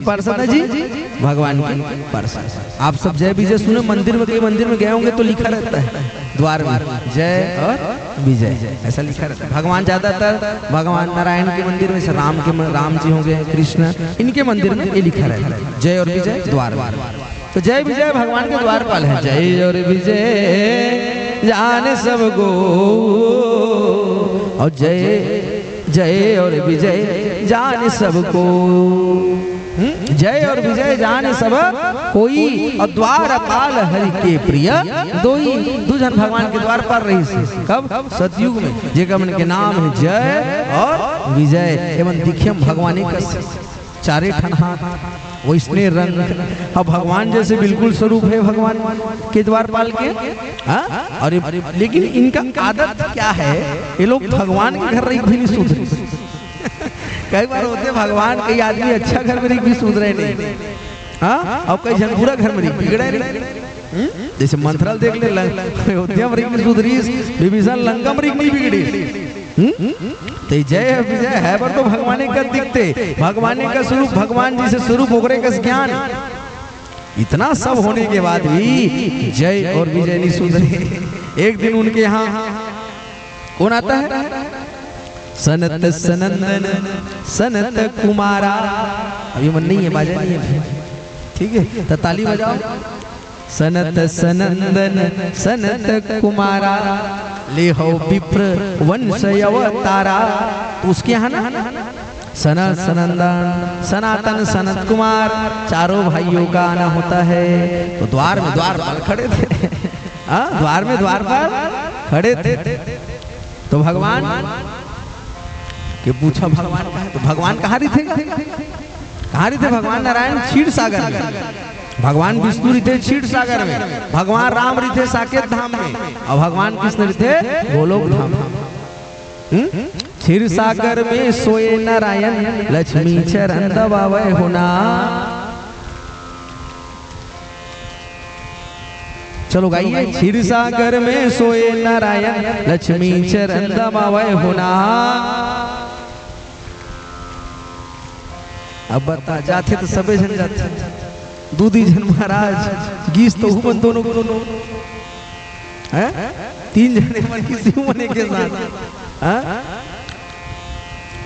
पार्षद है जी भगवान की पार्षद। आप सब जय विजय सुने, मंदिर में गए होंगे तो लिखा रहता है द्वार में जय और विजय, ऐसा लिखा रहता है। भगवान ज्यादातर भगवान नारायण के मंदिर में, राम जी होंगे, कृष्ण, इनके मंदिर में ये लिखा रहता है जय और विजय द्वार। तो जय विजय भगवान के द्वारपाल है। जय और विजय जाने सब गो, और जय और विजय जाने सबको, जय और विजय जाने सब कोई, और द्वारपाल हरि के प्रिय दोई। दुजन भगवान के द्वारपाल रही से कब? सतयुग में। जेका मन के नाम है जय और विजय, एवं दिखियम भगवान का चारे ठन हाथ वैसने रंग। अब भगवान जैसे बिल्कुल स्वरूप है भगवान के द्वारपाल के। अरे लेकिन इनका आदत क्या है, ये लोग भगवान के घर रही भी नहीं सुधरे। कई बार होते भगवान, कई आदमी अच्छा घर में भी सुधरे नहीं, हाँ, और कई जन पूरा घर में बिगड़े नहीं। जैसे मंथराल देख ले, अयोध्या में सुधरी, विभीषण लंका में नहीं बिगड़ी। तो जय विजय है पर तो भगवान का दिखते, भगवान का स्वरूप, भगवान जी से स्वरूप होकर का ज्ञान। इतना सब होने के बाद भी जय और विजय नहीं सुधरे। एक दिन उनके यहाँ कौन आता है? सनत सनंदन सनत कुमारा। अभी मन नहीं है, बाजा नहीं है, ठीक है, तो ताली बजाओ। सनत सनंदन सनत कुमारा, ले हो विप्र वंश अवतारा। तो उसके यहाँ ना सनत सनंदन सनातन सनत कुमार चारों भाइयों का आना होता है। तो द्वार में द्वारपाल खड़े थे, द्वार में द्वारपाल खड़े थे। तो भगवान के पूछा भगवान कहाँ है? तो भगवान कहाँ रही थे? कहाँ रही थे भगवान? नारायण क्षीर सागर में, भगवान विष्णु रही थे क्षीर सागर में, भगवान राम रही थे साकेत धाम में, और भगवान कृष्ण रही थे गोलोक धाम। क्षीर सागर में सोए नारायण, लक्ष्मी चरण दबावे होना। चलो गाइए। क्षीर सागर में सोए नारायण, लक्ष्मी चरण दबावे होना। अब बता, जाते तो सबे जन जाते, दूधी जन महाराज गीस तो हुमन दोनों हैं, तीन जने मन किसी मने के साथ।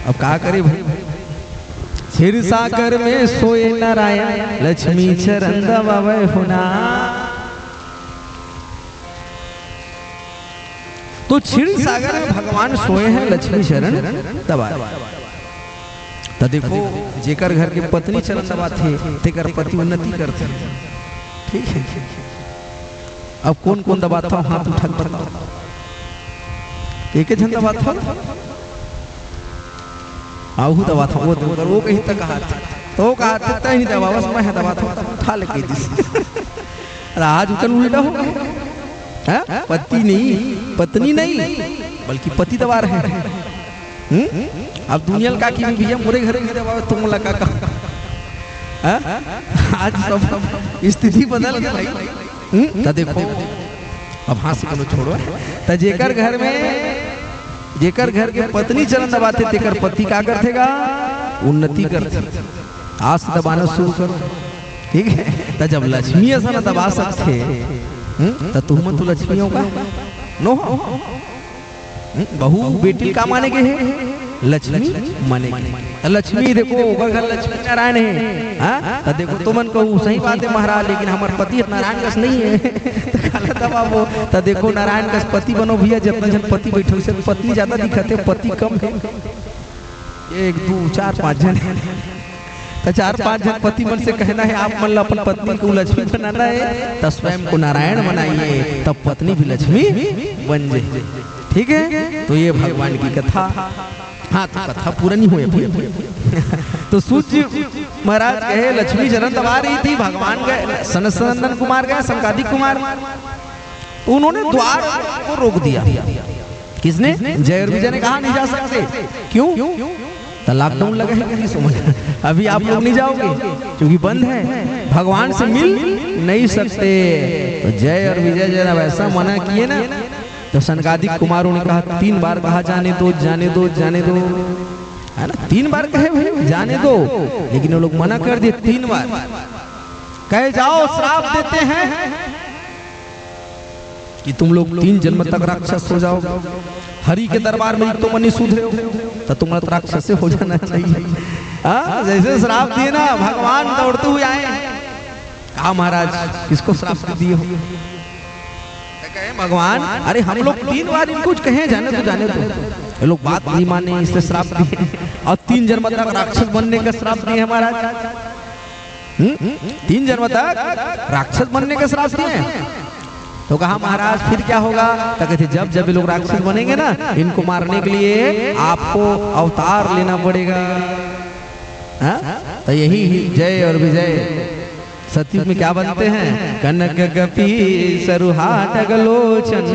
अब क्या करे भाई? क्षीर सागर में सोए नारायण, लक्ष्मी चरण दबावे होना। तो क्षीर सागर में भगवान सोए हैं, लक्ष्मी चरण दबावे। तो देखो, जेकर घर के पत्नी चरण दबाते तेकर पति उन्नति करते, ठीक है। अब कौन कौन दबाता हूँ हाथ उठा बताओ। एक जन दबाता हूँ, आहू दबाता हूँ, वो कहीं तक हाथ, तो कहा था नहीं दबा, बस मैं दबाता हूँ, उठा लेके आज उतर उल्टा हो गया। पति नहीं, पत्नी नहीं, बल्कि पति दबा रहे हैं। अब दुनिया का की भैया मोरे घरे तुम लगा का, आज सब स्थिति बदल गई भाई। तो देखो, अब हाथ से करो छोड़ो। तो जेकर घर के पत्नी चरण दबाते तेकर पति का करतेगा उन्नति करते। आज से दबाना शुरू करो, ठीक है। तो जब लक्ष्मी ऐसा न दबा सकते, तो तुम तो लक्ष्मी होगा नो। बहू बेटी का माने के है, लक्ष्मी माने के। लक्ष्मी देखो, घर लक्ष्मी नारायण है, हाँ? तो देखो तो मन कहूँ सही बात है महाराज, लेकिन हमारे पति नारायण कस नहीं है। दबावो तो देखो नारायण कस पति बनो भैया। जितना जन पति बैठो से पत्नी ज्यादा दिखते, पति कम है। 1 2 4 5 जन है, तो 4 5 जन पति मन से कहना है आप मन अपन पत्नी को लक्ष्मी बनाना है, तो स्वयं को नारायण बनाइए, तब पत्नी भी लक्ष्मी बन जाए, ठीक है। तो ये भगवान की कथा। हाँ, तो कथा पूरा नहीं हुई। तो सूर्य महाराज कहे लक्ष्मी चरण दबा रही थी, भगवान गए, सनंदन कुमार गए, संकादिक कुमार, उन्होंने द्वार को रोक दिया। किसने? जय और विजय ने कहा नहीं जा सकते। क्यों? तो लॉकडाउन लगा है कि समझ, अभी आप लोग नहीं जाओगे क्योंकि बंद है, भगवान से मिल नहीं सकते। तो जय और विजय जरा वैसा मना किए ना, तो संकादिक कुमारों ने कहा 3 बार कहा जाने दो जाने दो जाने दो। है ना, 3 बार कहे भाई जाने दो, लेकिन वो लोग मना कर दिए 3 बार। कहे जाओ श्राप देते हैं कि तुम लोग 3 जन्म तक राक्षस हो जाओ, हरि के दरबार में तो मनी सुधरे हो तो तुम राक्षस से हो जाना चाहिए। जैसे श्राप दिए ना, भगवान दौड़ते हुए आए, कहा महाराज किसको श्राप दिए हो? कहे भगवान अरे हम लोग 3 बार इनको कहे जाने तो जाने दो, ये लोग बात नहीं माने, इससे श्राप दिए और 3 जन्म तक राक्षस बनने का श्राप दिए महाराज। 3 जन्म तक राक्षस बनने का श्राप दिए। तो कहा महाराज फिर क्या होगा? तो कहते जब जब ये लोग राक्षस बनेंगे ना, इनको मारने के लिए आपको अवतार लेना पड़ेगा। तो यही जय और विजय सतयुग में क्या बनते हैं? कनक गपी सरुहाट गलोचन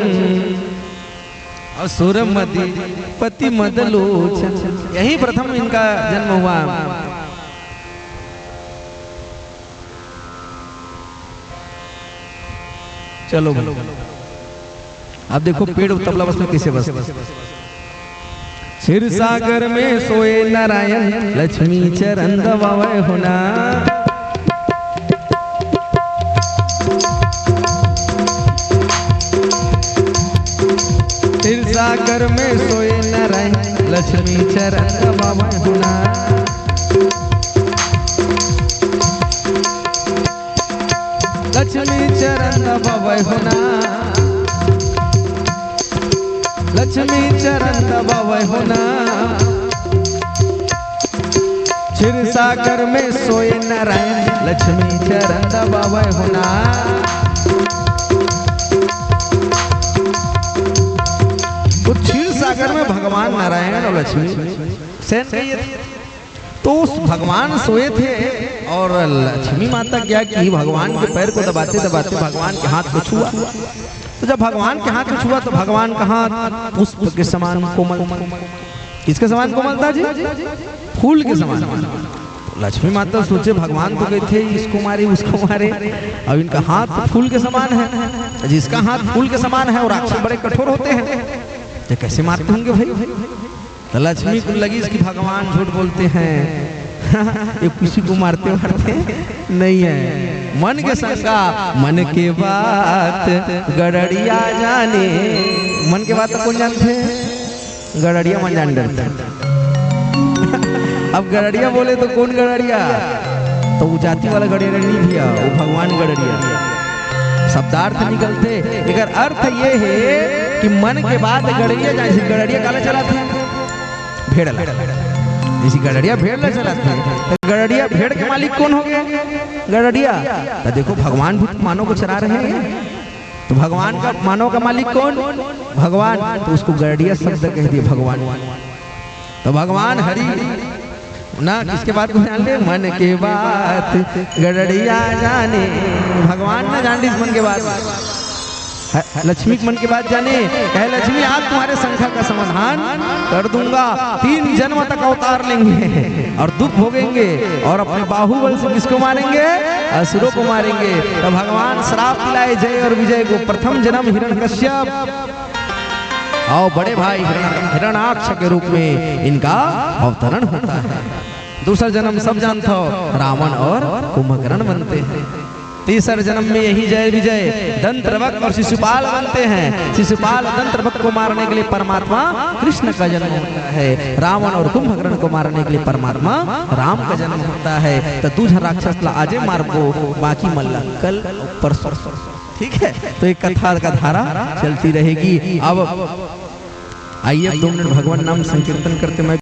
असुर मदि पति मदलोचन, यही प्रथम इनका जन्म हुआ। चलो अब देखो पेड़ तबला बस में किसे बस। क्षीर सागर में सोए नारायण लक्ष्मी चरण दबावे होना, क्षीर सागर में सोए नारायण लक्ष्मी चरण दबावे होना, लक्ष्मी चरण दबावे होना, लक्ष्मी चरण दबावे होना, क्षीर सागर में सोए नारायण लक्ष्मी चरण दबावे होना। तो क्षीर सागर में भगवान नारायण और लक्ष्मी सेन गए थे, तो उस भगवान सोए थे और लक्ष्मी माता क्या की भगवान के पैर को दबाते दबाते भगवान के हाथ को छुआ। तो जब भगवान के हाथ को छुआ तो भगवान का हाथ पुष्प के समान कोमल, किसके समान कोमल था जी? फूल के समान। तो लक्ष्मी माता सोचे भगवान तो गए थे इसको मारे उसको मारे, अब इनका हाथ फूल के समान है, जिसका हाथ फूल के समान है और राक्षस बड़े कठोर होते हैं, तो कैसे मारते होंगे भाई? तो लक्ष्मी को लगी इसकी भगवान झूठ बोलते हैं, ये किसी को मारते मारते नहीं है। मन के शंका मन के बात गड़ड़िया जाने, मन के बात तो कौन जानते हैं? गड़ड़िया मन जान डरते। अब गड़ड़िया बोले तो कौन गड़ड़िया? तो वो जाति वाला गड़ड़िया नहीं भैया, वो भगवान गड़ड़िया। शब्दार्थ निकलते, लेकिन अर्थ ये है कि मन के बाद गड़ड़िया जाए। गड़ड़िया काला चलाते हैं भेड़, इसी गड़ड़िया भेड़ ले चलाते हैं। गड़ड़िया भेड़ के मालिक कौन हो गया? गड़ड़िया। तो देखो भगवान भी मानव को चरा रहे हैं, तो भगवान का मानव का मालिक कौन? भगवान। तो उसको गड़ड़िया शब्द कह दिए भगवान। तो भगवान हरि ना किसके बात को जान ले? मन के बात गड़ड़िया जाने, भगवान ना जान ली मन के बात। लक्ष्मी के मन की बात जाने, कहे लक्ष्मी आज तुम्हारे शंका का समाधान कर दूंगा, 3 जन्म तक अवतार लेंगे और दुख भोगेंगे और अपने बाहुबल से किसको मारेंगे? असुरों को मारेंगे। तो भगवान श्राप दिलाए जय और विजय को। प्रथम जन्म हिरण्यकश्यप और बड़े भाई हिरण्याक्ष के रूप में इनका अवतरण होता है। दूसरा जन्म सब जानते हो, रावण और कुंभकर्ण बनते हैं। तीसरे जन्म में यही जय विजय दंत्रवक्र और शिशुपाल बनते हैं। शिशुपाल दंत्रवक्र को मारने के लिए परमात्मा कृष्ण का जन्म होता है, रावण और कुंभकर्ण को मारने के लिए परमात्मा राम का जन्म होता है। तो तुझ राक्षस ला आजे मारबो, बाकी मल्ला कल परसों। ठीक है, तो एक कथा का धारा चलती रहेगी। अब आइए 2 मिनट भगवान नाम संकीर्तन करते मैं